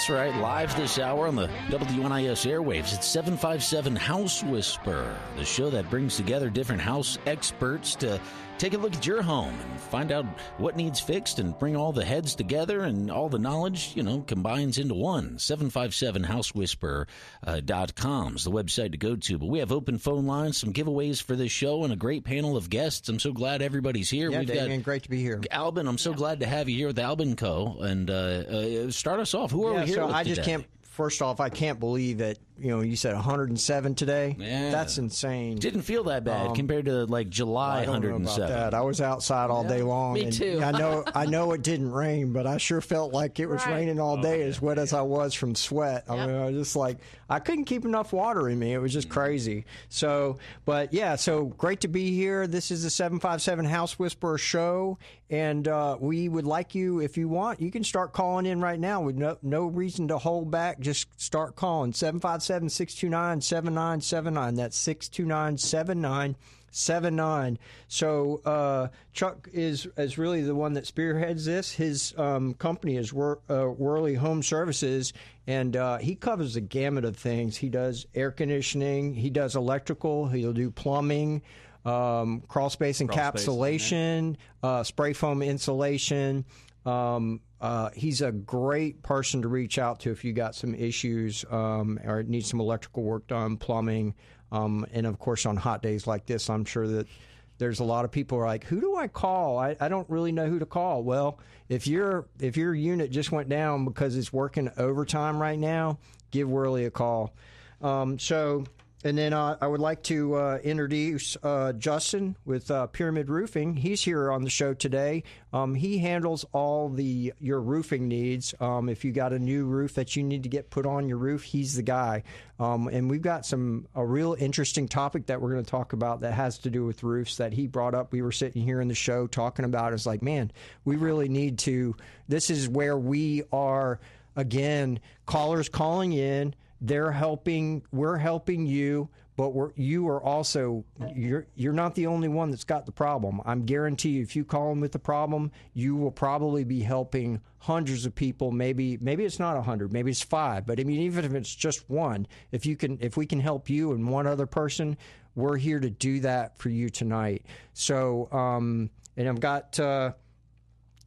That's right, live this hour on the WNIS airwaves. It's 757 House Whisper, the show that brings together different house experts to take a look at your home and find out what needs fixed and bring all the heads together, and all the knowledge, combines into one. 757housewhisper.com is the website to go to. But we have open phone lines, some giveaways for this show, and a great panel of guests. I'm so glad everybody's here. Yeah, We've Damien, great to be here. Albin, I'm so glad to have you here with Albin Co. And start us off. Who are we here with today? First off, I can't believe that, you said 107 today. Yeah. That's insane. Didn't feel that bad compared to July 107. Know about that. I was outside all day long. Me too. I know it didn't rain, but I sure felt like it was raining all day, as wet as I was from sweat. Yep. I mean, I was just I couldn't keep enough water in me. It was just crazy. So great to be here. This is the 757 House Whisperer show, and we would like you, if you want, you can start calling in right now with no reason to hold back. Just start calling 757-629-7979. That's 629-7979. So Chuck is really the one that spearheads this. His company is Worley Home Services, and he covers the gamut of things. He does air conditioning, he does electrical, he'll do plumbing, crawl space encapsulation, spray foam insulation. He's a great person to reach out to if you got some issues or need some electrical work done, plumbing, and of course on hot days like this, I'm sure that there's a lot of people who are like, who do I call? I don't really know who to call. Well, if your unit just went down because it's working overtime right now, give Worley a call. And then I would like to introduce Justin with Pyramid Roofing. He's here on the show today. He handles all your roofing needs. If you got a new roof that you need to get put on your roof, he's the guy. And we've got a real interesting topic that we're going to talk about that has to do with roofs that he brought up. We were sitting here in the show talking about it. It's like, man, we really need to. This is where we are, again, callers calling in. They're helping. We're helping you, but you are also. You're not the only one that's got the problem. I'm guarantee you, if you call them with the problem, you will probably be helping hundreds of people. Maybe it's not 100. Maybe it's 5. But I mean, even if it's just one, if we can help you and one other person, we're here to do that for you tonight. So, and I've got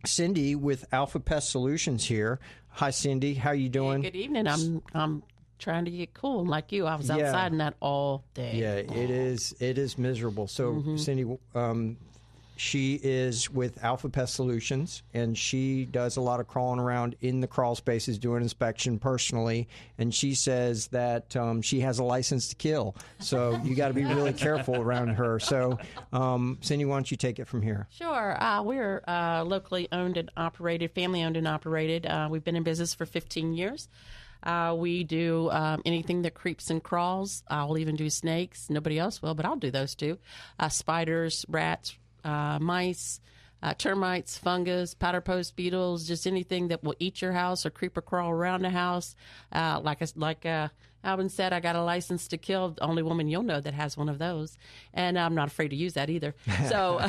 Cindy with Alpha Pest Solutions here. Hi, Cindy. How you doing? Hey, good evening. I'm trying to get cool like you. I was outside in that all day. Yeah, it is miserable. So Cindy, she is with Alpha Pest Solutions, and she does a lot of crawling around in the crawl spaces, doing inspection personally, and she says that she has a license to kill. So you got to be really careful around her. So Cindy, why don't you take it from here? Sure. We're locally owned and operated, family owned and operated. We've been in business for 15 years. We do anything that creeps and crawls. I'll even do snakes. Nobody else will, but I'll do those too. Spiders, rats, mice, termites, fungus, powder post beetles, just anything that will eat your house or creep or crawl around the house. Like Alvin said, I got a license to kill. The only woman you'll know that has one of those, and I'm not afraid to use that either. So,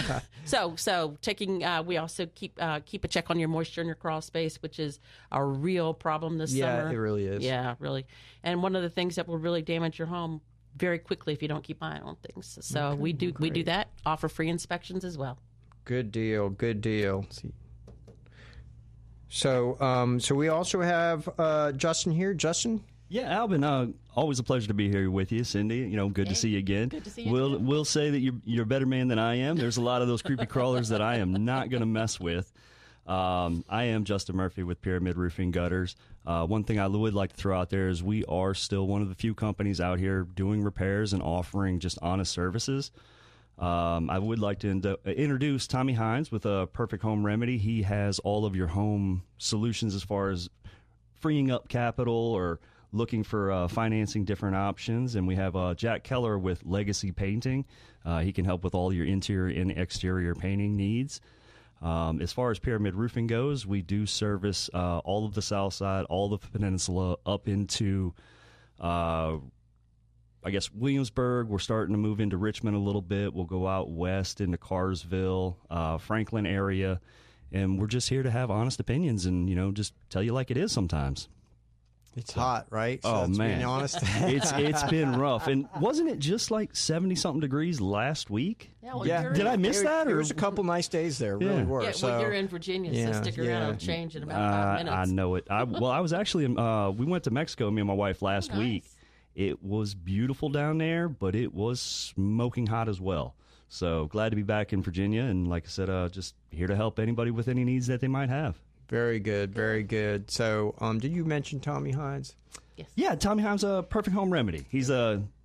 so taking. We also keep a check on your moisture in your crawl space, which is a real problem this summer. Yeah, it really is. Yeah, really. And one of the things that will really damage your home very quickly if you don't keep eyeing on things. So Okay, we do that. Offer free inspections as well. Good deal. Good deal. So we also have Justin here. Justin. Yeah, Albin, always a pleasure to be here with you, Cindy. Good to see you again. Good to see you. We'll say that you're a better man than I am. There's a lot of those creepy crawlers that I am not going to mess with. I am Justin Murphy with Pyramid Roofing Gutters. One thing I would like to throw out there is we are still one of the few companies out here doing repairs and offering just honest services. I would like to introduce Tommy Hines with a Perfect Home Remedy. He has all of your home solutions as far as freeing up capital or looking for financing different options. And we have Jack Keller with Legacy Painting. He can help with all your interior and exterior painting needs. As far as Pyramid Roofing goes, we do service all of the South Side, all the peninsula, up into, Williamsburg. We're starting to move into Richmond a little bit. We'll go out west into Carsville, Franklin area. And we're just here to have honest opinions and, just tell you like it is sometimes. It's hot, right? Oh, So man. being honest. It's been rough. And wasn't it just like 70-something degrees last week? Yeah, well, Yeah. you're Did I miss that? There Or was a couple nice days there, really were. Yeah, so, well, you're in Virginia, yeah, so stick around. yeah. It'll change in about 5 minutes. I know it. I was actually we went to Mexico, me and my wife, last Nice. week. It was beautiful down there, but it was smoking hot as well. So glad to be back in Virginia, and like I said, just here to help anybody with any needs that they might have. Very good, very good. So, did you mention Tommy Hines? Yes. Yeah, Tommy Himes, a perfect home remedy. He's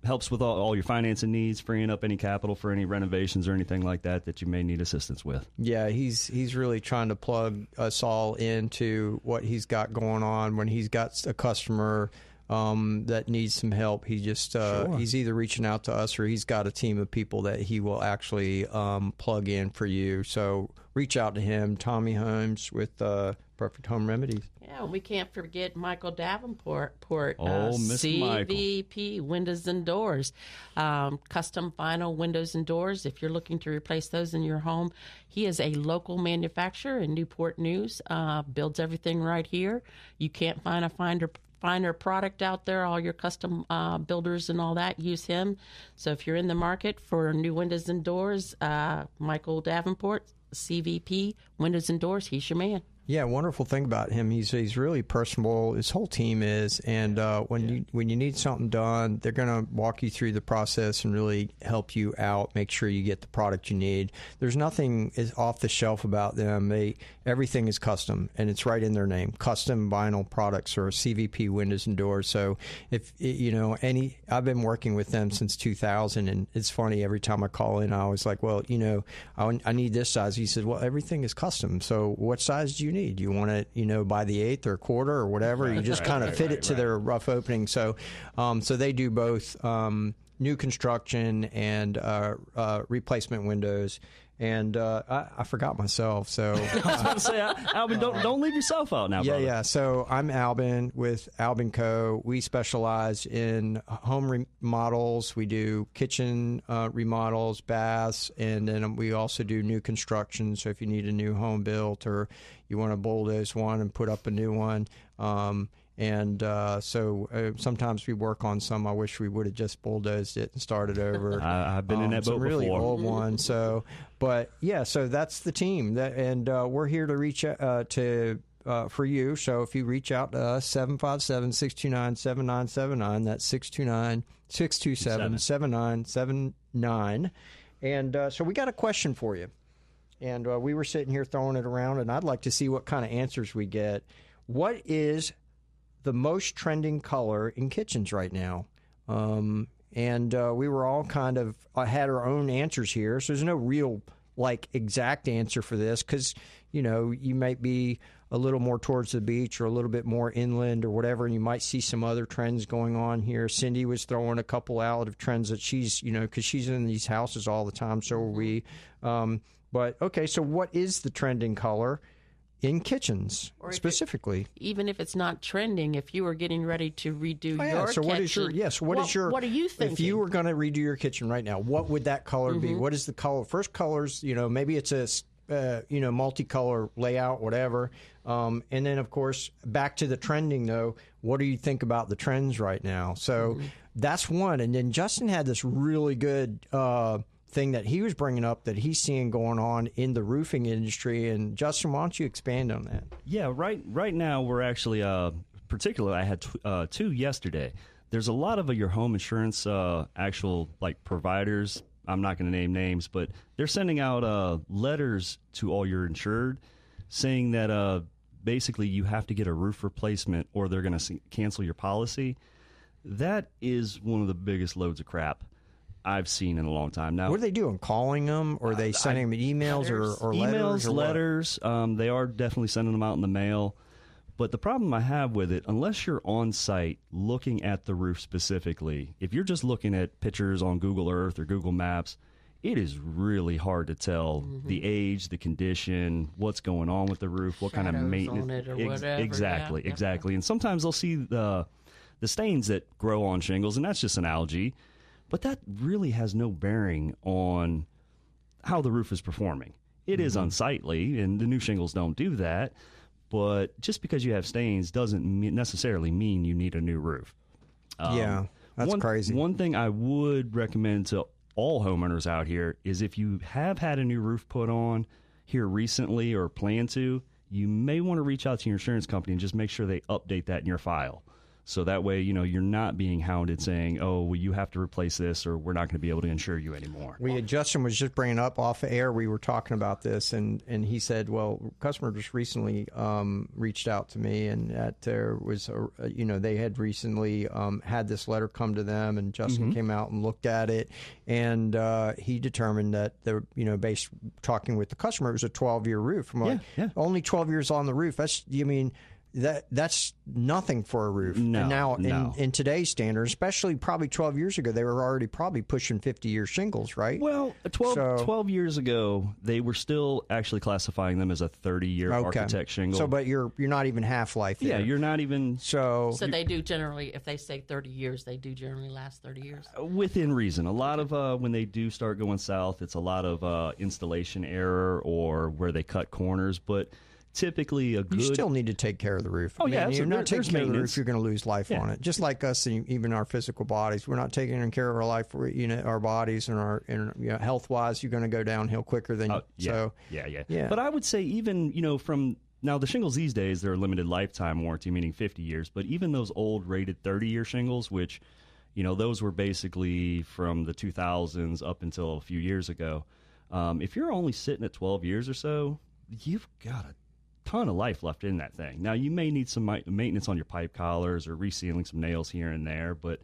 helps with all your financing needs, freeing up any capital for any renovations or anything like that you may need assistance with. Yeah, he's really trying to plug us all into what he's got going on. When he's got a customer that needs some help, he just he's either reaching out to us or he's got a team of people that he will actually plug in for you. So reach out to him, Tommy Himes with Perfect Home Remedies. Yeah, we can't forget Michael Davenport, Miss Michael. CVP Windows and Doors, custom vinyl windows and doors. If you're looking to replace those in your home, he is a local manufacturer in Newport News, builds everything right here. You can't find a finer product out there. All your custom builders and all that use him. So if you're in the market for new windows and doors, Michael Davenport, CVP Windows and Doors, he's your man. Yeah, wonderful thing about him. He's really personable. His whole team is, and when you need something done, they're going to walk you through the process and really help you out. Make sure you get the product you need. There's nothing is off the shelf about them. Everything is custom, and it's right in their name. Custom vinyl products or CVP Windows and Doors. So if I've been working with them since 2000, and it's funny every time I call in, I was like, well, I need this size. He said, well, everything is custom. So what size do you need? Do you want it, by the eighth or quarter or whatever? You just kind of fit it to their rough opening. So, so they do both new construction and replacement windows. And I forgot myself. So I was about to say, Albin, don't leave yourself out now, brother. Yeah. So I'm Albin with Albin Co. We specialize in home remodels. We do kitchen remodels, baths, and then we also do new construction. So if you need a new home built or you want to bulldoze one and put up a new one, so sometimes we work on some. I wish we would have just bulldozed it and started over. I've been in that boat some really before. old ones. So, but yeah, so that's the team, and we're here to reach for you. So if you reach out to us, 757-629-7979. That's 629-627-7979. And so we got a question for you. And we were sitting here throwing it around, and I'd like to see what kind of answers we get. What is the most trending color in kitchens right now? And we were all kind of had our own answers here. So there's no real exact answer for this because, you might be a little more towards the beach or a little bit more inland or whatever, and you might see some other trends going on here. Cindy was throwing a couple out of trends that she's, because she's in these houses all the time. So are we. But, okay, so what is the trending color in kitchens specifically? Even if it's not trending, if you were getting ready to redo your so kitchen, what are you thinking? If you were going to redo your kitchen right now, what would that color be? What is the color? First colors, maybe it's a multicolor layout, whatever. And then, of course, back to the trending, though, what do you think about the trends right now? So that's one. And then Justin had this really good thing that he was bringing up that he's seeing going on in the roofing industry. And Justin, why don't you expand on that? Yeah, right now we're actually, particularly I had two yesterday. There's a lot of your home insurance actual providers. I'm not going to name names, but they're sending out letters to all your insured saying that basically you have to get a roof replacement or they're going to cancel your policy. That is one of the biggest loads of crap I've seen in a long time. Now, what are they doing? Calling them, or are they sending them emails or letters? Emails, letters. They are definitely sending them out in the mail. But the problem I have with it, unless you're on site looking at the roof specifically, if you're just looking at pictures on Google Earth or Google Maps, it is really hard to tell the age, the condition, what's going on with the roof, what kind of maintenance. On it or whatever. Exactly, Yeah. exactly. And sometimes they'll see the stains that grow on shingles, and that's just an algae. But that really has no bearing on how the roof is performing. It is unsightly, and the new shingles don't do that. but just because you have stains doesn't necessarily mean you need a new roof. Yeah, that's crazy. One thing I would recommend to all homeowners out here is if you have had a new roof put on here recently or plan to, you may want to reach out to your insurance company and just make sure they update that in your file. So that way, you know, you're not being hounded saying, oh, well, you have to replace this or we're not going to be able to insure you anymore. Justin was just bringing up off air. We were talking about this, and he said, well, customer just recently reached out to me, and that there was, they had recently had this letter come to them, and Justin came out and looked at it, and he determined that, based talking with the customer, it was a 12-year roof. I'm like, only 12 years on the roof. That's nothing for a roof. No, and now, no. in today's standards, especially probably 12 years ago, they were already probably pushing 50-year shingles, right? Well, 12 years ago, they were still actually classifying them as a 30-year architect shingle. So, but you're not even half-life there. Yeah, you're not even... So they do generally, if they say 30 years, they do generally last 30 years? Within reason. A lot of, when they do start going south, it's a lot of installation error or where they cut corners, but... Typically, you still need to take care of the roof. You're not taking care of the roof, you're going to lose life on it. Just like us, and even our physical bodies, we're not taking care of our life. Our bodies and our health wise, you're going to go downhill quicker than. Yeah. But I would say even from now the shingles these days, they're a limited lifetime warranty, meaning 50 years. But even those old rated 30-year shingles, which those were basically from the 2000s up until a few years ago. If you're only sitting at 12 years or so, you've got a ton of life left in that thing. Now, you may need some maintenance on your pipe collars or resealing some nails here and there, but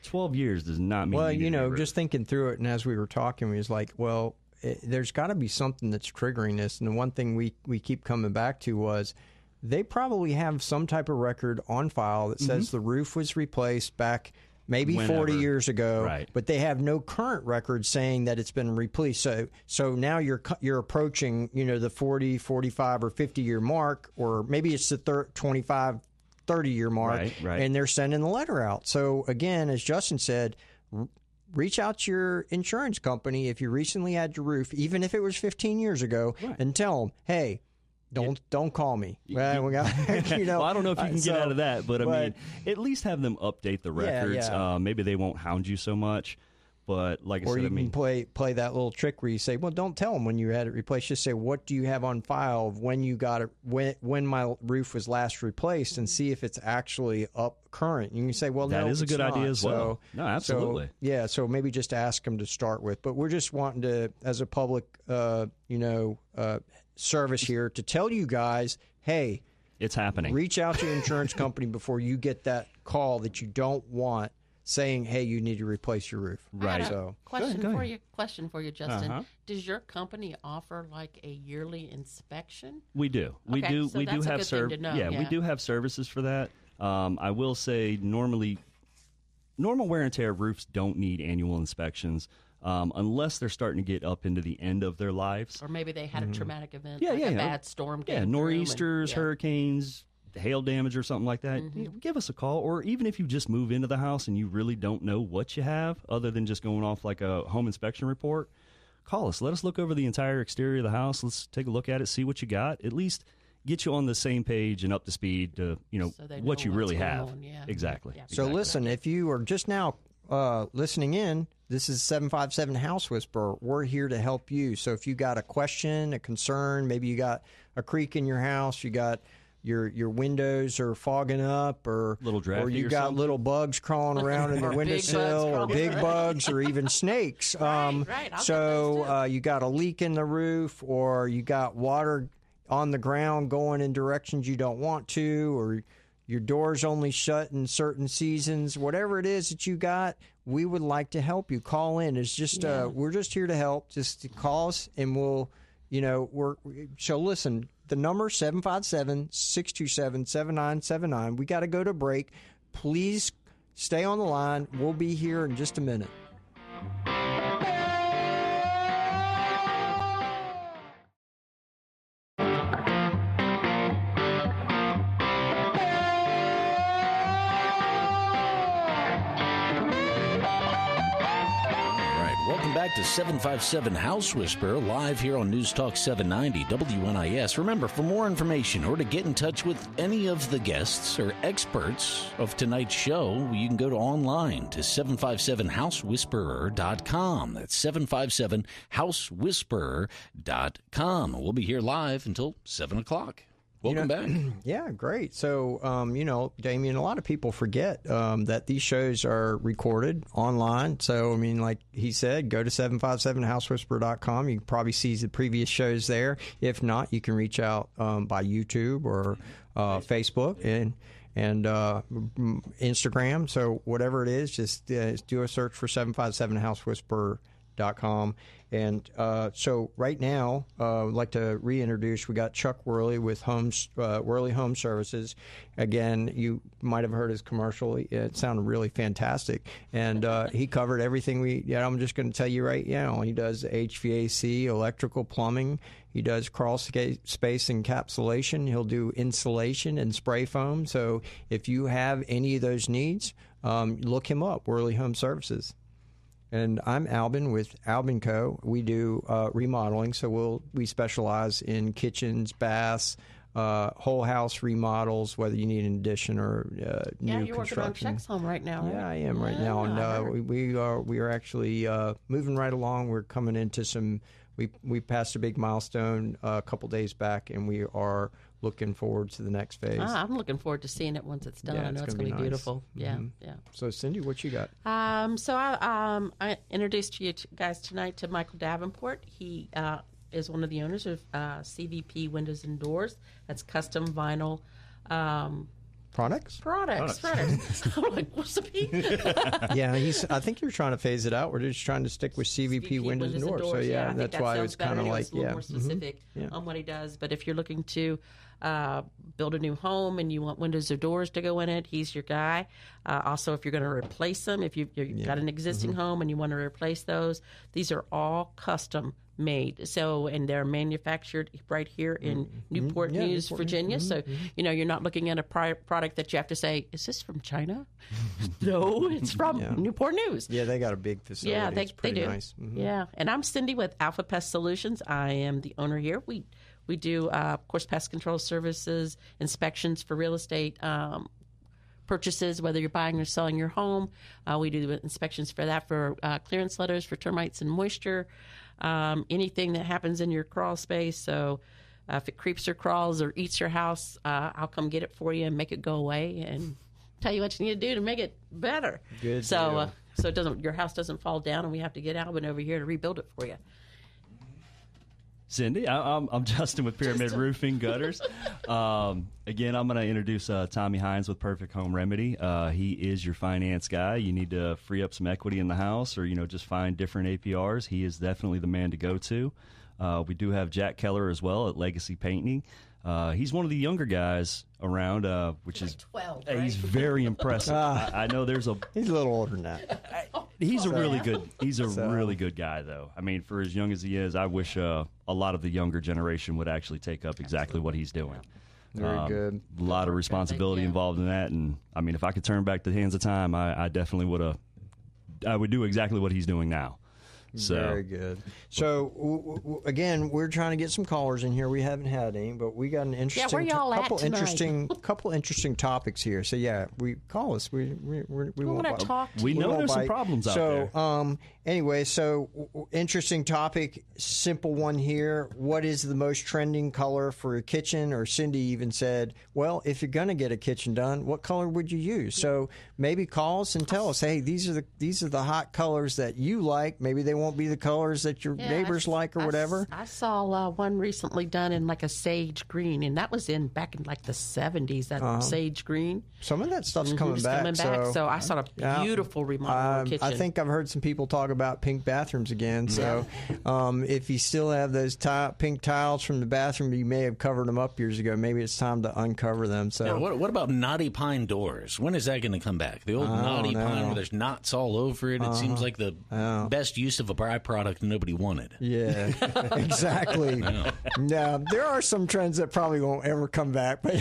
12 years does not mean just thinking through it, and as we were talking, we was like, well, there's got to be something that's triggering this. And the one thing we keep coming back to was they probably have some type of record on file that says the roof was replaced back maybe whenever. 40 years ago, right. But they have no current record saying that it's been replaced. So now you're approaching, the 40, 45, or 50-year mark, or maybe it's the 25, 30-year mark, right. And they're sending the letter out. So again, as Justin said, reach out to your insurance company if you recently had your roof, even if it was 15 years ago, and tell them, hey, don't call me. Well, we got, well, I don't know if you can get out of that, but I mean, at least have them update the records. Yeah. Maybe they won't hound you so much, but like I said, or you can play that little trick where you say, well, don't tell them when you had it replaced. Just say, what do you have on file of when you got it, when my roof was last replaced, and see if it's actually up current. You can say, well, that no, is a good idea as well. No, absolutely. So maybe just ask them to start with. But we're just wanting to, as a public, service here, to tell you guys, hey, it's happening. Reach out to your insurance company before you get that call that you don't want saying, hey, you need to replace your roof. Right. So Question for you, Justin. Uh-huh. Does your company offer like a yearly inspection? We do. We do have we do have services for that. I will say normal wear and tear of roofs don't need annual inspections. Unless they're starting to get up into the end of their lives. Or maybe they had a traumatic event, a bad storm. Nor'easters, hurricanes, hail damage or something like that. Give us a call. Or even if you just move into the house and you really don't know what you have, other than just going off like a home inspection report, call us. Let us look over the entire exterior of the house. Let's take a look at it, see what you got. At least get you on the same page and up to speed to what you really have. Exactly. Yeah. So listen, if you are just now listening in, this is 757 House Whisperer. We're here to help you. So if you got a question, a concern, maybe you got a creak in your house, you got your windows are fogging up, or you got little bugs crawling around in the windowsill, or big bugs, or even snakes. Right. You got a leak in the roof, or you got water on the ground going in directions you don't want to, or your door's only shut in certain seasons. Whatever it is that you got, we would like to help you. Call in. It's just we're just here to help. Just call us, and we'll, so listen. The number 757-627-7979. We got to go to break. Please stay on the line. We'll be here in just a minute. Welcome back to 757 House Whisperer, live here on News Talk 790 WNIS. Remember, for more information or to get in touch with any of the guests or experts of tonight's show, you can go to online to 757housewhisperer.com. That's 757housewhisperer.com. We'll be here live until 7 o'clock. Welcome back. Yeah, great. So, Damien, a lot of people forget that these shows are recorded online. So, I mean, like he said, go to 757housewhisperer.com. You can probably see the previous shows there. If not, you can reach out by YouTube or Facebook and Instagram. So, whatever it is, just do a search for 757housewhisperer.com. And so right now, I'd like to reintroduce, we got Chuck Worley with Worley Home Services. Again, you might have heard his commercial. It sounded really fantastic. And he covered everything I'm just going to tell you right now. He does HVAC, electrical, plumbing. He does crawl space encapsulation. He'll do insulation and spray foam. So if you have any of those needs, look him up, Worley Home Services. And I'm Albin with Albin Co. We do remodeling, so we specialize in kitchens, baths, whole house remodels, whether you need an addition or new you're construction. working on Chuck's home right now, right? Yeah, I am right now, and we are actually moving right along. We're coming into some. We passed a big milestone a couple days back, and we are looking forward to the next phase. I'm looking forward to seeing it once it's done. Yeah, I know it's going to be beautiful. Yeah, yeah. So, Cindy, what you got? So I introduced you guys tonight to Michael Davenport. He is one of the owners of CVP Windows and Doors. That's custom vinyl Products. I'm like, what's the P? Yeah, I think you're trying to phase it out. We're just trying to stick with CVP Windows and Doors. So yeah, that's why it's kind of like a little more specific on what he does. But if you're looking to build a new home and you want windows or doors to go in it, he's your guy. Also, if you're going to replace them, if you've got an existing home and you want to replace those, these are all custom made. So, and they're manufactured right here in Newport News, Virginia. So, you're not looking at a product that you have to say, is this from China? No, it's from Newport News. Yeah, they got a big facility. Yeah, it's pretty they do. Nice. Yeah, and I'm Cindy with Alpha Pest Solutions. I am the owner here. We do, of course, pest control services, inspections for real estate purchases, whether you're buying or selling your home. We do inspections for that, for clearance letters, for termites and moisture, anything that happens in your crawl space. So if it creeps or crawls or eats your house, I'll come get it for you and make it go away and tell you what you need to do to make it better. Good. So your house doesn't fall down and we have to get Alvin over here to rebuild it for you. Cindy, I'm Justin with Pyramid Roofing Gutters. Again, I'm going to introduce Tommy Hines with Perfect Home Remedy. He is your finance guy. You need to free up some equity in the house or, just find different APRs. He is definitely the man to go to. We do have Jack Keller as well at Legacy Painting. He's one of the younger guys around, which is 12. Right? He's very impressive. I know he's a little older than that. He's a really good. He's a really good guy, though. I mean, for as young as he is, I wish a lot of the younger generation would actually take up exactly what he's doing. Very good. A lot of responsibility involved in that, and I mean, if I could turn back the hands of time, I definitely would have. I would do exactly what he's doing now. So. Very good. So again, we're trying to get some callers in here. We haven't had any, but we got an interesting couple interesting topics here. So we call us. We want to talk. We know there's some problems out there. So anyway, interesting topic. Simple one here. What is the most trending color for a kitchen? Or Cindy even said, well, if you're going to get a kitchen done, what color would you use? So maybe call us and tell us, hey, these are the hot colors that you like. Maybe they won't be the colors that your neighbors like or whatever. I saw one recently done in like a sage green, and that was back in like the 70s, that sage green. Some of that stuff's coming back. So I saw a beautiful remodel kitchen. I think I've heard some people talk about pink bathrooms again. So if you still have those pink tiles from the bathroom, you may have covered them up years ago. Maybe it's time to uncover them. So now, what about knotty pine doors? When is that going to come back? The old knotty pine where there's knots all over it. It seems like the best use of a byproduct nobody wanted. Yeah, exactly. Now, there are some trends that probably won't ever come back, but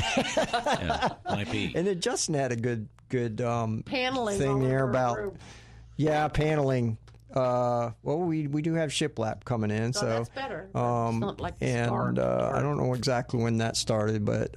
might be. And it Justin had a good paneling thing there about room. paneling. well, we do have shiplap coming in, so that's better. It's not like and I don't know exactly when that started, but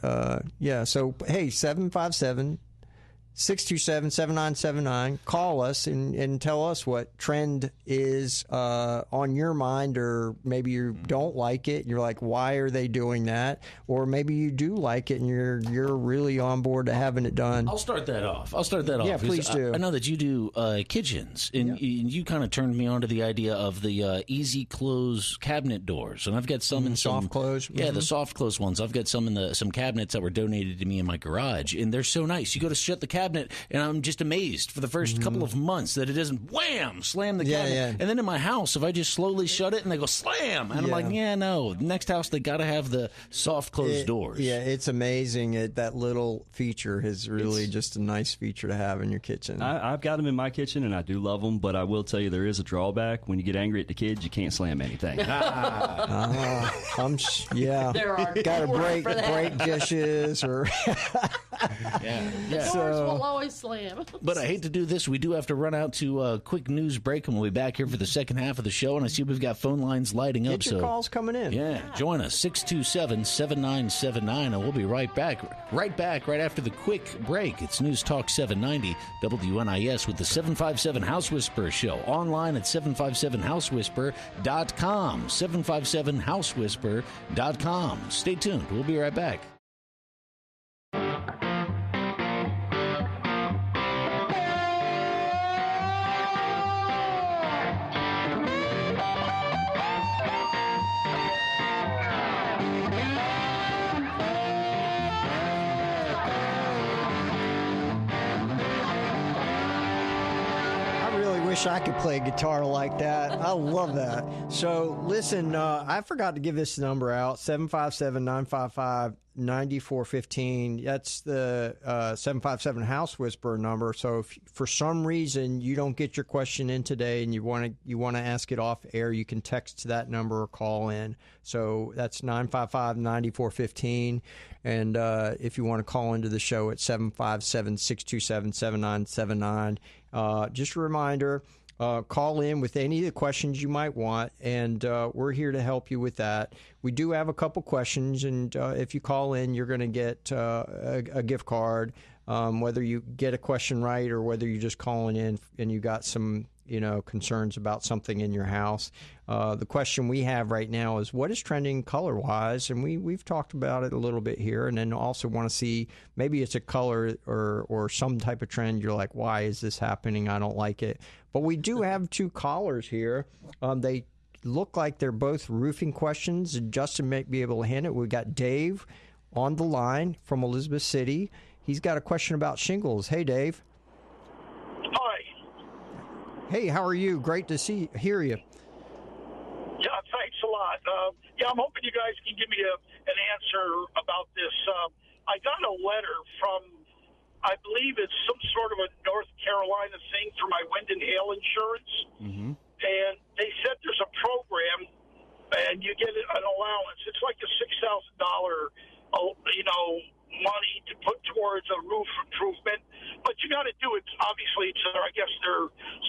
yeah. So hey, 757-627-7979. Call us and tell us what trend is on your mind, or maybe you don't like it. You're like, why are they doing that? Or maybe you do like it and you're really on board to having it done. I'll start that off. Yeah, please do. I know that you do kitchens, and you kind of turned me on to the idea of the easy close cabinet doors, and I've got some in some soft close. Yeah, the soft close ones. I've got some in some cabinets that were donated to me in my garage, and they're so nice. You go to shut the cabinet, and I'm just amazed for the first couple of months that it doesn't wham slam the cabinet. Yeah. And then in my house, if I just slowly shut it and they go slam, and I'm like, yeah, no. Next house they got to have the soft closed doors. Yeah, it's amazing. That little feature is really just a nice feature to have in your kitchen. I've got them in my kitchen, and I do love them, but I will tell you there is a drawback. When you get angry at the kids, you can't slam anything. There are got to words for that. break dishes or The doors will always slam. But I hate to do this. We do have to run out to a quick news break, and we'll be back here for the second half of the show. And I see we've got phone lines lighting up. Get your calls coming in. Yeah, join us, 627-7979, and we'll be right back right after the quick break. It's News Talk 790 WNIS with the 757 House Whisperer Show. Online at 757housewhisper.com, 757housewhisper.com. Stay tuned. We'll be right back. Wish I could play guitar like that. I love that. So listen, I forgot to give this number out, 757-955-9415. That's the 757 House Whisperer number. So if for some reason you don't get your question in today and you want to ask it off air, you can text to that number or call in. So that's 955-9415. And if you want to call into the show at 757-627-7979. Just a reminder, call in with any of the questions you might want, and we're here to help you with that. We do have a couple questions, and if you call in, you're going to get a gift card, whether you get a question right or whether you're just calling in and you got some concerns about something in your house. The question we have right now is, what is trending color-wise? And we've talked about it a little bit here, and then also want to see maybe it's a color or some type of trend. You're like, why is this happening? I don't like it. But we do have two callers here. They look like they're both roofing questions, and Justin may be able to handle it. We've got Dave on the line from Elizabeth City. He's got a question about shingles. Hey, Dave. Hey, how are you? Great to hear you. Yeah, thanks a lot. I'm hoping you guys can give me an answer about this. I got a letter from, I believe it's some sort of a North Carolina thing for my wind and hail insurance. Mm-hmm. And they said there's a program, and you get an allowance. It's like a $6,000, money to put towards a roof improvement, but you got to do it obviously to their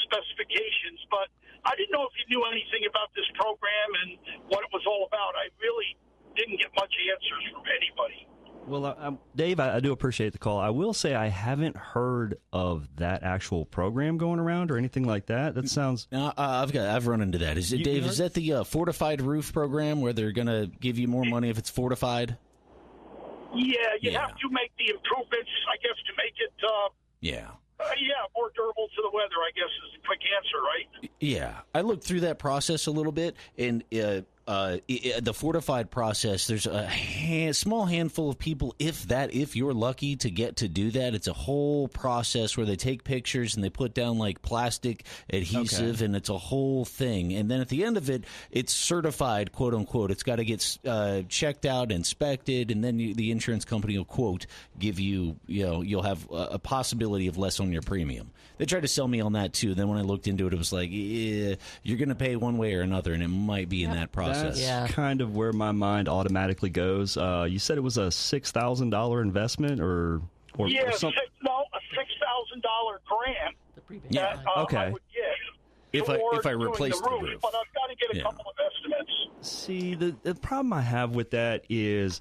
specifications. But I didn't know if you knew anything about this program and what it was all about. I really didn't get much answers from anybody. Well, Dave, I do appreciate the call. I will say I haven't heard of that actual program going around or anything like that. That sounds. I've run into that. Is it, Dave? Is that the fortified roof program where they're going to give you more money if it's fortified? Yeah, you have to make the improvements, I guess, to make it more durable to the weather, I guess, is the quick answer, right? Yeah. I looked through that process a little bit, and the fortified process, there's a small handful of people, if you're lucky to get to do that. It's a whole process where they take pictures and they put down like plastic adhesive, and it's a whole thing. And then at the end of it, it's certified, quote unquote. It's got to get checked out, inspected, and then the insurance company will, quote, give you, you'll have a possibility of less on your premium. They tried to sell me on that too. Then when I looked into it, it was like, you're going to pay one way or another, and it might be in that process. That's kind of where my mind automatically goes. You said it was a $6,000 investment, or yeah, something? a $6,000 grant. Yeah, okay. I would get. if I replace the roof. But I've got to get a couple of estimates. See, the problem I have with that is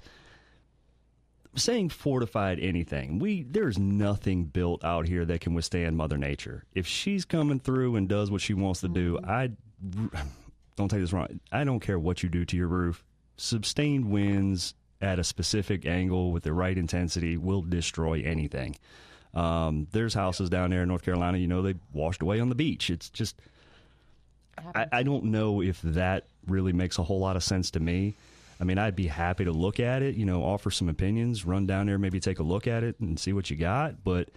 saying fortified anything. There's nothing built out here that can withstand Mother Nature. If she's coming through and does what she wants to do, don't take this wrong. I don't care what you do to your roof. Sustained winds at a specific angle with the right intensity will destroy anything. There's houses down there in North Carolina, they washed away on the beach. It's just, I don't know if that really makes a whole lot of sense to me. I mean, I'd be happy to look at it, offer some opinions, run down there, maybe take a look at it and see what you got. But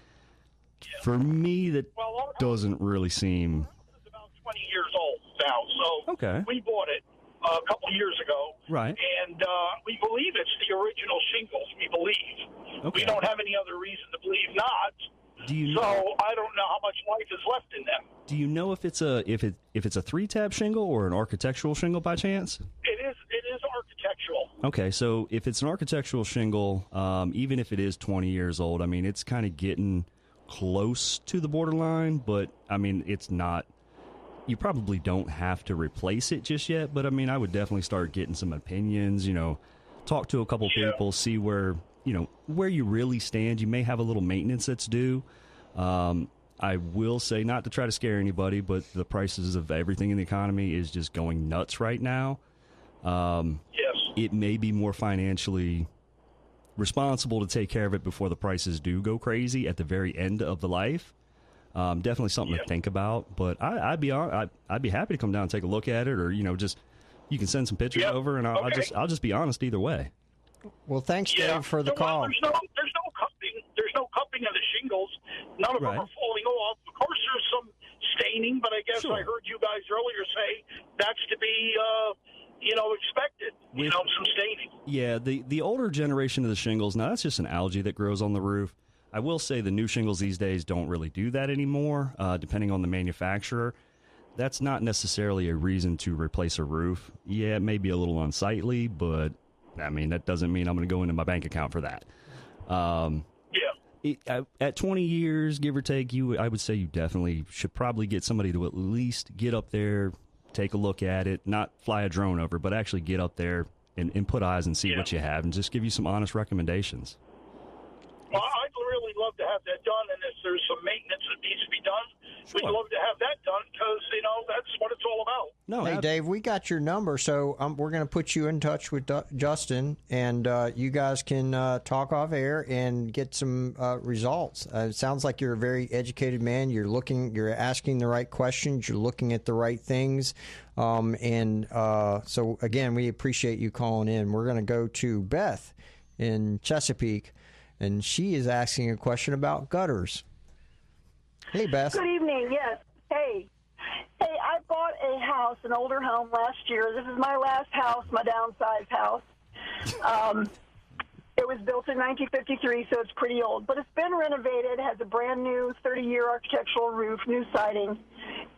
for me, that doesn't really seem. It's about 20 years old now, so okay. We bought it a couple years ago. Right. And we believe it's the original shingles, we believe. Okay. We don't have any other reason to believe not. So I don't know how much life is left in them. Do you know if it's a 3-tab shingle or an architectural shingle by chance? It is architectural. Okay, so if it's an architectural shingle, even if it is 20 years old, I mean, it's kind of getting close to the borderline, but I mean, it's not. You probably don't have to replace it just yet, but I mean, I would definitely start getting some opinions, talk to a couple people, see where you really stand. You may have a little maintenance that's due. I will say, not to try to scare anybody, but the prices of everything in the economy is just going nuts right now. Yes. It may be more financially responsible to take care of it before the prices do go crazy at the very end of the life. Definitely something to think about. But I'd be happy to come down and take a look at it, or just you can send some pictures over, and I'll just be honest either way. Well, thanks, Dave, for the call. There's no cupping. There's no cupping of the shingles. None of them are falling off. Of course, there's some staining, but I guess I heard you guys earlier say that's to be, expected. Some staining. Yeah, the older generation of the shingles, now that's just an algae that grows on the roof. I will say the new shingles these days don't really do that anymore, depending on the manufacturer. That's not necessarily a reason to replace a roof. Yeah, it may be a little unsightly, but I mean, that doesn't mean I'm going to go into my bank account for that. At 20 years, give or take, I would say you definitely should probably get somebody to at least get up there, take a look at it, not fly a drone over, but actually get up there and put eyes and see what you have and just give you some honest recommendations. Well, I'd really love to have that done, and if there's some maintenance that needs to be done, we'd love to have that done because, that's what it's all about. No, hey, Dave, we got your number, so we're going to put you in touch with Justin, and you guys can talk off air and get some results. It sounds like you're a very educated man. You're asking the right questions. You're looking at the right things. So, again, we appreciate you calling in. We're going to go to Beth in Chesapeake, and she is asking a question about gutters. Hey, Beth. Good evening. Yes. Hey, I bought a house, an older home last year. This is my last house, my downsized house. It was built in 1953, so it's pretty old. But it's been renovated, has a brand new 30-year architectural roof, new siding.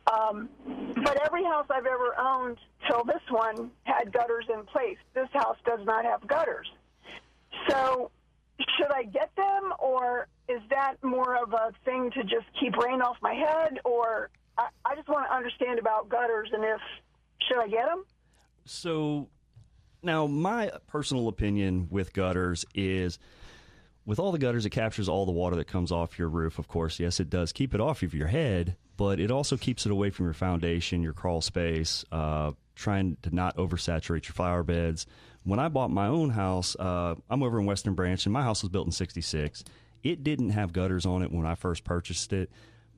But every house I've ever owned till this one had gutters in place. This house does not have gutters. So should I get them, or is that more of a thing to just keep rain off my head? Or I just want to understand about gutters, and should I get them? So now my personal opinion with gutters is, with all the gutters, it captures all the water that comes off your roof. Of course, yes, it does keep it off of your head, but it also keeps it away from your foundation, your crawl space, trying to not oversaturate your flower beds. When I bought my own house, I'm over in Western Branch, and my house was built in 1966. It didn't have gutters on it when I first purchased it,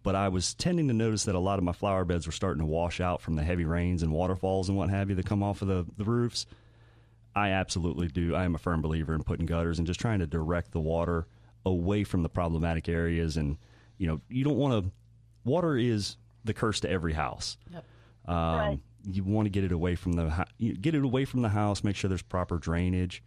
but I was tending to notice that a lot of my flower beds were starting to wash out from the heavy rains and waterfalls and what have you that come off of the roofs. I absolutely do. I am a firm believer in putting gutters and just trying to direct the water away from the problematic areas. And, you don't want to – water is the curse to every house. Yep. Right. You want to get it away from the house, make sure there's proper drainage.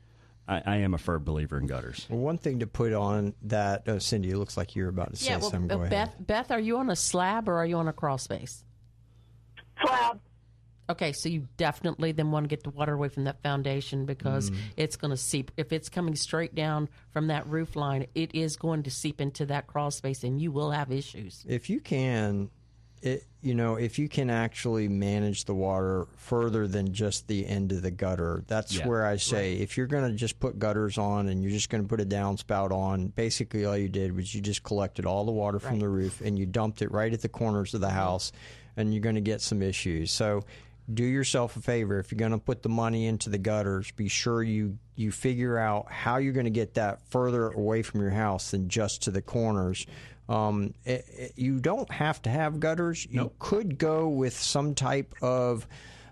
I am a firm believer in gutters. Well, one thing to put on that, Cindy, it looks like you're about to say something. Go ahead. Beth, are you on a slab or are you on a crawl space? Slab. Okay, so you definitely then want to get the water away from that foundation because it's going to seep. If it's coming straight down from that roof line, it is going to seep into that crawl space, and you will have issues. If you can, if you can actually manage the water further than just the end of the gutter, that's where I say if you're going to just put gutters on and you're just going to put a downspout on, basically all you did was you just collected all the water from the roof and you dumped it right at the corners of the house, and you're going to get some issues. So do yourself a favor. If you're going to put the money into the gutters, be sure you figure out how you're going to get that further away from your house than just to the corners. You don't have to have gutters. You could go with some type of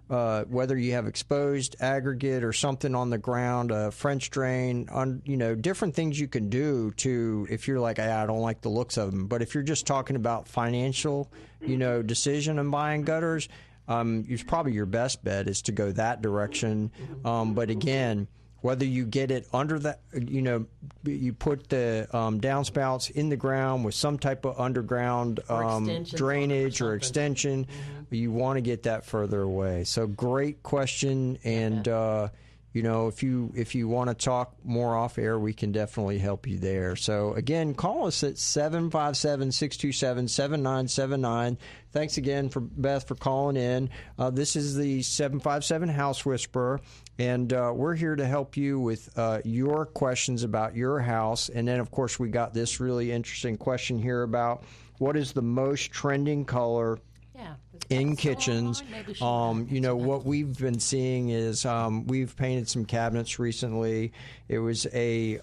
whether you have exposed aggregate or something on the ground, a French drain, different things you can do to, if you're like, I don't like the looks of them. But if you're just talking about financial, decision in buying gutters, it's probably your best bet is to go that direction. But again, whether you get it under the, you put the downspouts in the ground with some type of underground drainage or extension, you want to get that further away. So great question, and if you want to talk more off air, we can definitely help you there. So again, call us at 757-627-7979. Thanks again for Beth for calling in. This is the 757 House Whisperer, and we're here to help you with your questions about your house. And then, of course, we got this really interesting question here about what is the most trending color in kitchens. What we've been seeing is we've painted some cabinets recently. It was a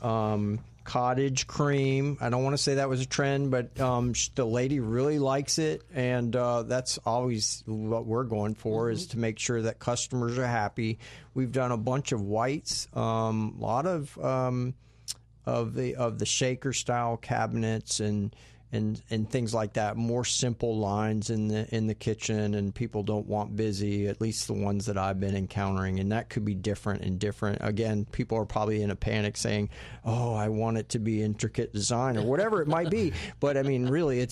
cottage cream. I don't want to say that was a trend, but the lady really likes it, and that's always what we're going for, is to make sure that customers are happy. We've done a bunch of whites, a lot of the shaker style cabinets and things like that, more simple lines in the kitchen, and people don't want busy, at least the ones that I've been encountering, and that could be different. Again, people are probably in a panic saying, oh, I want it to be intricate design or whatever it might be. But I mean, really,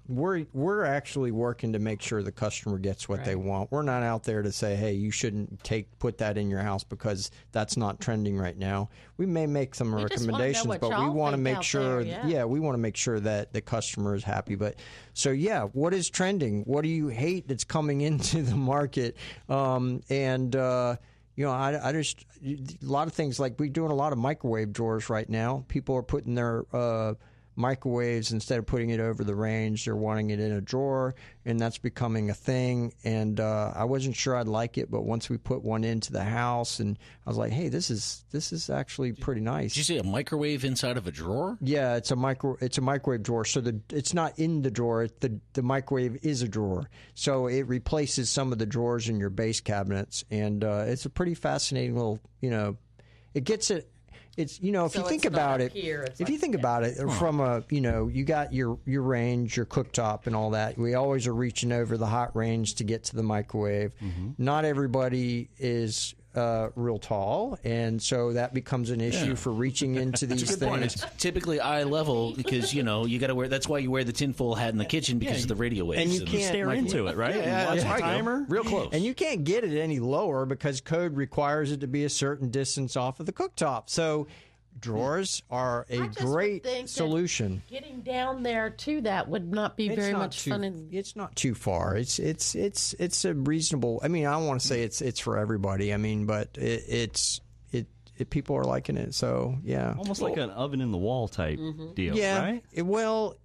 we're actually working to make sure the customer gets what they want. We're not out there to say, hey, you shouldn't put that in your house because that's not trending right now. We may make some recommendations, but we want to make sure we want to make sure that the customer is happy. But so what is trending? What do you hate that's coming into the market? I just a lot of things, like we're doing a lot of microwave drawers right now. People are putting their microwaves, instead of putting it over the range, they're wanting it in a drawer, and that's becoming a thing. And I wasn't sure I'd like it, but once we put one into the house, and I was like, hey, this is actually pretty nice. Did you say a microwave inside of a drawer? Yeah, it's a microwave drawer. So it's not in the drawer. The microwave is a drawer, so it replaces some of the drawers in your base cabinets, and it's a pretty fascinating little. It gets it. It's if you think about it, from you got your range, your cooktop, and all that. We always are reaching over the hot range to get to the microwave. Not everybody is real tall, and so that becomes an issue for reaching into these things. It's typically eye level because you got to wear. That's why you wear the tinfoil hat in the kitchen because of the radio waves. And you can't stare into it, right? Watch the timer, real close. And you can't get it any lower because code requires it to be a certain distance off of the cooktop. So drawers are a great solution. Getting down there to that would not be very much fun. It's not too far. It's a reasonable. I mean, I don't want to say it's for everybody. I mean, but people are liking it. So yeah, almost like an oven in the wall type deal. Yeah. Right?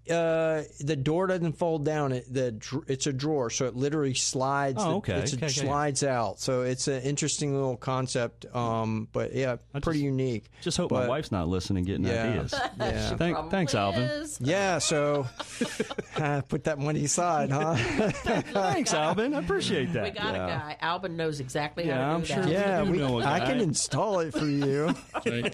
The door doesn't fold down. It's a drawer, so it literally slides. Oh, okay. It slides out. So it's an interesting little concept. But yeah, pretty unique. Just hope my wife's not listening, getting ideas. Yeah. Thanks, Alvin. Yeah. So put that money aside, huh? Thanks, Alvin. I appreciate that. We got a guy. Alvin knows exactly how to do that. Yeah, I can install it for you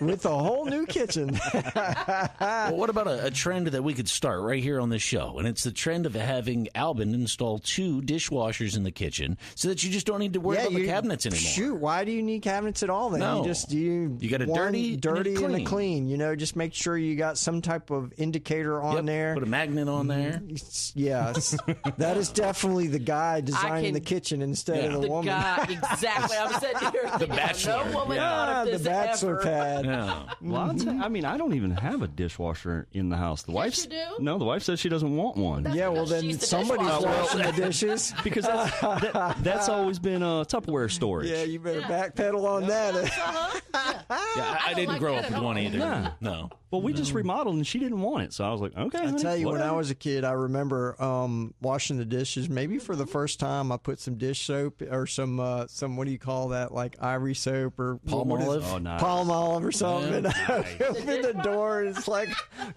with a whole new kitchen. Well, what about a trend that we could start right here on this show? And it's the trend of having Albin install 2 dishwashers in the kitchen so that you just don't need to worry about the cabinets anymore. Shoot, why do you need cabinets at all then? No. You got a dirty and a clean. Just make sure you got some type of indicator on there. Put a magnet on there. Yes. That is definitely the guy designing the kitchen instead of the woman. Guy, exactly. I was sitting here The bachelor. No woman thought of this. bachelor pad. Yeah. Well, I mean, I don't even have a dishwasher in the house. The wife, you do? No, the wife says she doesn't want one. Yeah, well, then She's the somebody's dishwasher. washing the dishes. Because that's always been Tupperware storage. Yeah, you better backpedal on that. Yeah, I didn't like grow that up at with one all. either. No. Well, we just remodeled, and she didn't want it, so I was like, okay. I honey, tell you, when whatever. I was a kid, I remember washing the dishes. Maybe for the first time, I put some dish soap or some what do you call that? Like Ivory soap or Palmolive? Oh, nice. Palmolive or something. And I Yeah. open the door, and it's like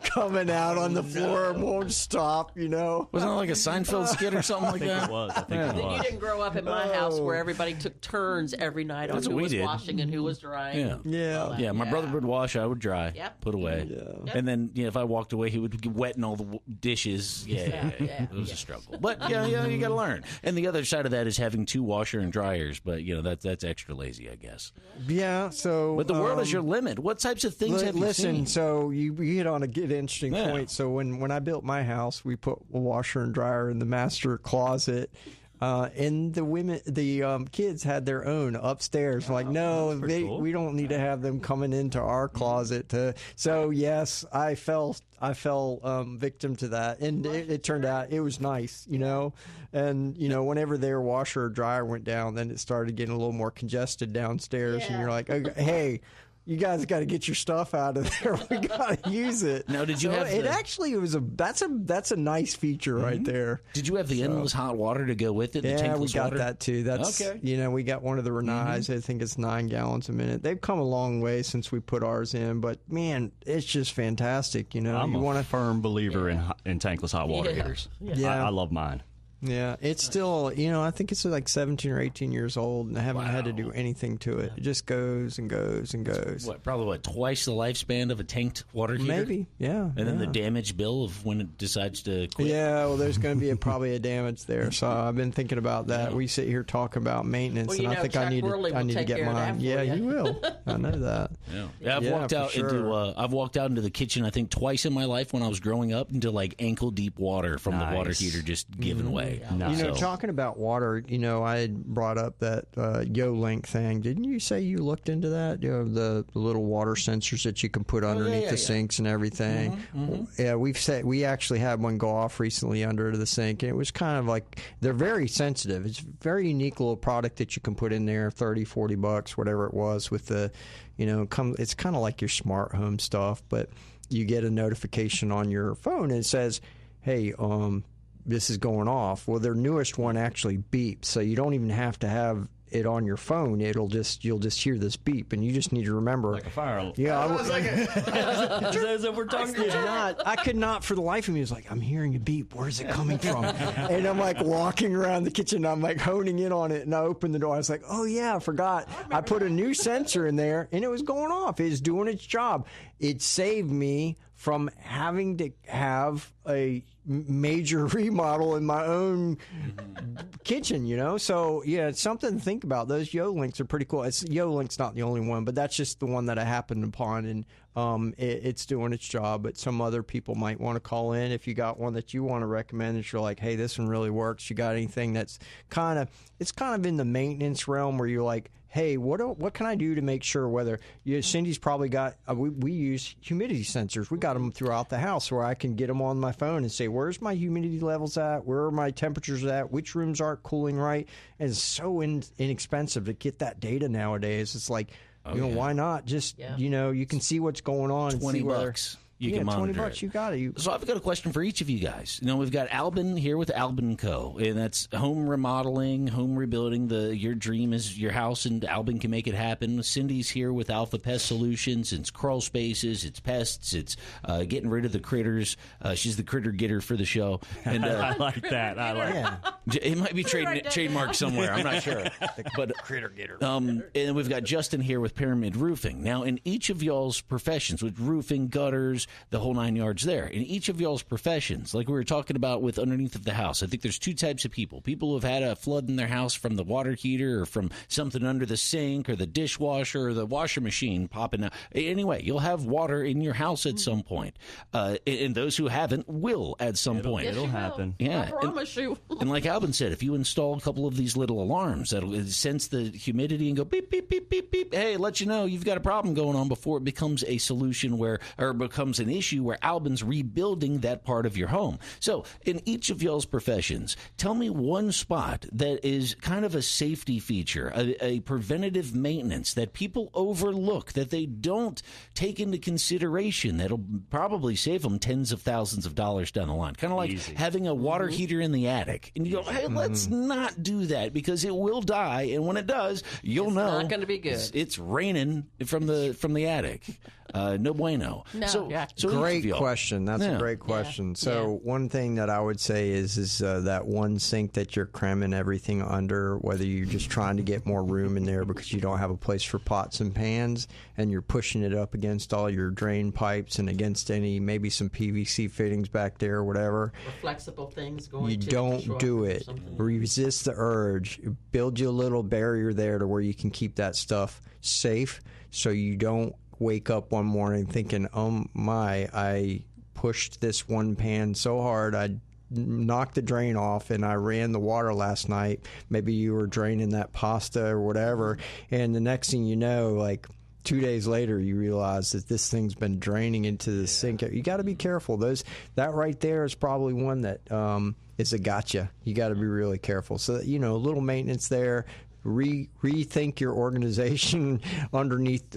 coming out on the floor, and won't stop. You know. Wasn't it like a Seinfeld skit or something like I think that? it was. I think it You was. didn't grow up in my house where everybody took turns every night on That's who what we was did. washing and who was drying. Yeah. Yeah. Yeah, my brother would wash, I would dry, Yep. put away. Yeah. And then if I walked away, he would get wet in all the dishes. Yeah. It was a struggle. But, yeah, you got to learn. And the other side of that is having two washer and dryers. But, that's extra lazy, I guess. Yeah. So. But the world is your limit. What types of things have you Listen, seen? so you hit on a good, interesting Yeah. point. So when I built my house, we put a washer and dryer in the master closet. And the kids had their own upstairs. Like, no, cool. we don't need to have them coming into our closet. So yes, I fell victim to that, and it turned out it was nice, And whenever their washer or dryer went down, then it started getting a little more congested downstairs, and you're like, okay, hey. You guys got to get your stuff out of there. We got to use it. Now, did you So have it? the- Actually, that's a nice feature right there. Did you have the endless hot water to go with it? Yeah, the we tankless got water? that too. That's Okay. we got one of the Renais. I think it's 9 gallons a minute. They've come a long way since we put ours in, but man, it's just fantastic. I'm a firm believer in tankless hot water heaters. Yeah. I love mine. Yeah, it's still, I think it's like 17 or 18 years old, and I haven't had to do anything to it. It just goes and goes and goes. Probably twice the lifespan of a tanked water heater? Maybe, yeah. And then the damage bill of when it decides to quit? Yeah, well, there's going to be probably a damage there. So I've been thinking about that. We sit here talking about maintenance, Well, and I think Chuck I need Worley will to take get care of that mine. for Yeah, you. you will. I know that. Yeah, I've walked for out sure. I've walked out into the kitchen, I think, twice in my life when I was growing up, into like ankle deep water from the water heater just giving way. Nice. Talking about water, I had brought up that YoLink thing. Didn't you say you looked into that? The little water sensors that you can put underneath the sinks and everything. Yeah, we actually had one go off recently under the sink, and it was kind of like, they're very sensitive. It's a very unique little product that you can put in there, $30-$40, whatever it was, with the, it's kind of like your smart home stuff, but you get a notification on your phone and it says, hey, this is going off. Well, their newest one actually beeps, so you don't even have to have it on your phone. You'll just hear this beep, and you just need to remember. Like a fire alarm. Yeah, As if we're talking I could not for the life of me. It's like, I'm hearing a beep. Where's it coming from? And I'm like walking around the kitchen. I'm like honing in on it, and I open the door. I was like, oh yeah, I forgot. I put a new sensor in there, and it was going off. It was doing its job. It saved me from having to have a major remodel in my own kitchen, So, yeah, it's something to think about. Those YoLinks are pretty cool. YoLink's not the only one, but that's just the one that I happened upon, and it's doing its job. But some other people might want to call in if you got one that you want to recommend that you're like, hey, this one really works. You got anything that's kind of in the maintenance realm where you're like, hey, what can I do to make sure whether Cindy's probably got we use humidity sensors. We got them throughout the house where I can get them on my phone and say, where's my humidity levels at? Where are my temperatures at? Which rooms aren't cooling right? And it's so inexpensive to get that data nowadays. It's like, why not just, you can see what's going on. and see whether, $20. You can monitor $20. it. You got it. So I've got a question for each of you guys. We've got Albin here with Albin Co., and that's home remodeling, home rebuilding. Your dream is your house, and Albin can make it happen. Cindy's here with Alpha Pest Solutions. It's crawl spaces, it's pests, it's getting rid of the critters. She's the critter getter for the show. And I like that. I like it. It might be trademarked somewhere. I'm not sure. But critter getter. And we've got Justin here with Pyramid Roofing. Now, in each of y'all's professions, with roofing, gutters, the whole 9 yards there. In each of y'all's professions, like we were talking about with underneath of the house, I think there's two types of people. People who have had a flood in their house from the water heater or from something under the sink or the dishwasher or the washer machine popping out. Anyway, you'll have water in your house at some point. And those who haven't will at some point. It'll happen. Yeah. I promise you. And like Alvin said, if you install a couple of these little alarms that'll sense the humidity and go beep, beep, beep, beep, beep, hey, let you know you've got a problem going on before it becomes a solution or becomes an issue where Albin's rebuilding that part of your home. So in each of y'all's professions, tell me one spot that is kind of a safety feature, a preventative maintenance that people overlook, that they don't take into consideration, that'll probably save them tens of thousands of dollars down the line. Kind of like having a water heater in the attic. And you go, hey, let's not do that because it will die. And when it does, you'll know it's not going to be good. It's raining from the attic. No bueno. No. So great question. That's a great question. Yeah. So one thing that I would say is that one sink that you're cramming everything under, whether you're just trying to get more room in there because you don't have a place for pots and pans, and you're pushing it up against all your drain pipes and against maybe some PVC fittings back there or whatever. Or flexible things going you don't do it. Resist the urge. Build you a little barrier there to where you can keep that stuff safe so you don't wake up one morning thinking, oh my, I pushed this one pan so hard I knocked the drain off and I ran the water last night. Maybe you were draining that pasta or whatever, and the next thing you know, like 2 days later, you realize that this thing's been draining into the sink. You got to be careful. That right there is probably one that is a gotcha. You got to be really careful. So, a little maintenance there. Rethink your organization underneath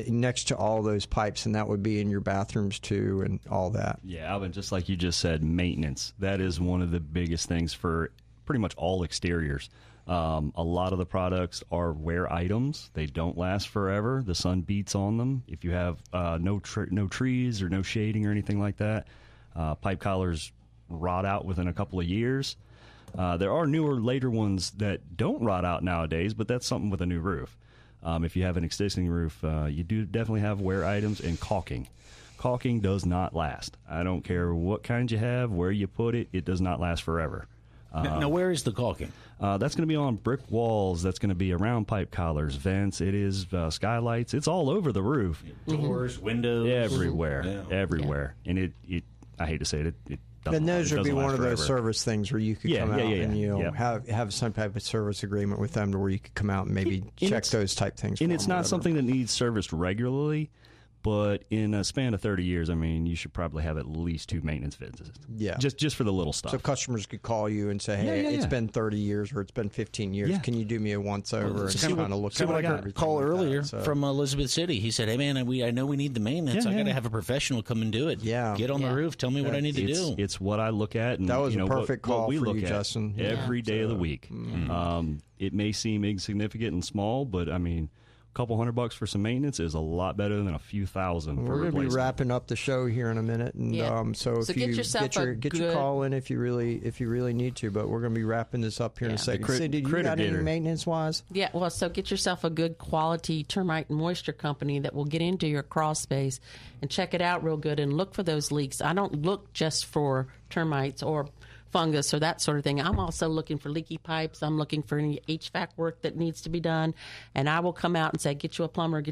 next to all those pipes, and that would be in your bathrooms too, and all that. Yeah, Alvin, just like you just said, maintenance. That is one of the biggest things for pretty much all exteriors. A lot of the products are wear items. They don't last forever. The sun beats on them. If you have no trees or no shading or anything like that, pipe collars rot out within a couple of years. There are newer, later ones that don't rot out nowadays, but that's something with a new roof. If you have an existing roof, you do definitely have wear items and caulking. Caulking does not last. I don't care what kind you have, where you put it, it does not last forever. Now, where is the caulking? That's going to be on brick walls. That's going to be around pipe collars, vents. It is skylights. It's all over the roof. Doors, windows. Everywhere. Everywhere. And it I hate to say it, it And those would be one of those forever. service things where you could come out and have some type of service agreement with them to where you could come out and maybe check those type things. And it's not something that needs serviced regularly, but in a span of 30 years, I mean, you should probably have at least 2 maintenance visits. Yeah. Just for the little stuff. So customers could call you and say, hey, it's been 30 years or it's been 15 years. Yeah. Can you do me a once-over? And kind of look at what I got a call earlier from Elizabeth City. He said, hey, man, I know we need the maintenance. I got to have a professional come and do it. Yeah. Get on the roof. Tell me what I need to do. It's what I look at. And, that was a perfect call we for look you, at Justin. Every day of the week. It may seem insignificant and small, but, I mean, couple $100 for some maintenance is a lot better than a few thousand. We're going to be wrapping up the show here in a minute, and so if you get your call in if you really need to. But we're going to be wrapping this up here in a second. Cindy, do you got any maintenance wise? Yeah, well, so get yourself a good quality termite and moisture company that will get into your crawl space and check it out real good and look for those leaks. I don't look just for termites or fungus or that sort of thing. I'm also looking for leaky pipes. I'm looking for any HVAC work that needs to be done, and I will come out and say, get you a plumber,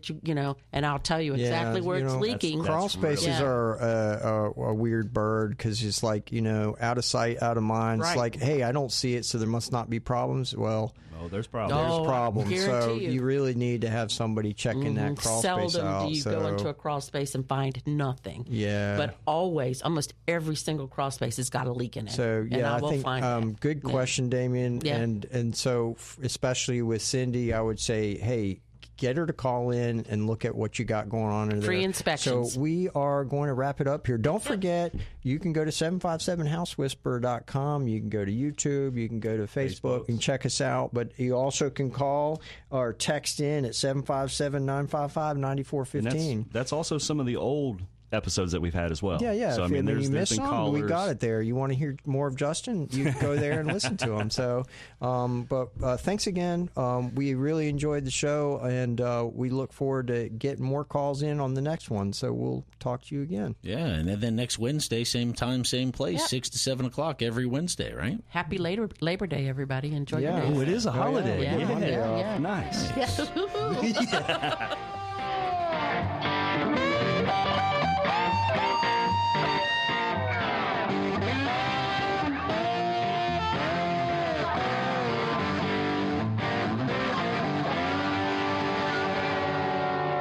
and I'll tell you exactly where it's leaking. Crawl spaces are a weird bird because it's like, out of sight, out of mind. Right. It's like, hey, I don't see it, so there must not be problems. Well, there's problems. There's problems. So you really need to have somebody checking that crawl space out. Seldom do you go into a crawl space and find nothing. Yeah. But always, almost every single crawl space has got a leak in it. So I think good question, Damien. Yeah. And so especially with Cindy, I would say, hey, get her to call in and look at what you got going on in there. Free inspections. So we are going to wrap it up here. Don't forget, you can go to 757housewhisperer.com. You can go to YouTube. You can go to Facebook and check us out. But you also can call or text in at 757-955-9415. That's also some of the old episodes that we've had as well. Yeah. So, if there's you been missed some, callers. we got it there. You want to hear more of Justin, you go there and listen to him. So, but thanks again. We really enjoyed the show, and we look forward to getting more calls in on the next one. So we'll talk to you again. Yeah, and then next Wednesday, same time, same place, Yep. 6 to 7 o'clock every Wednesday, right? Happy Labor Day, everybody. Enjoy your Yeah. day. Oh, it is a holiday. yeah. Yeah. Yeah. Nice.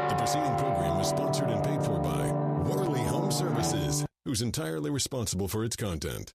The preceding program was sponsored and paid for by Worley Home Services, who's entirely responsible for its content.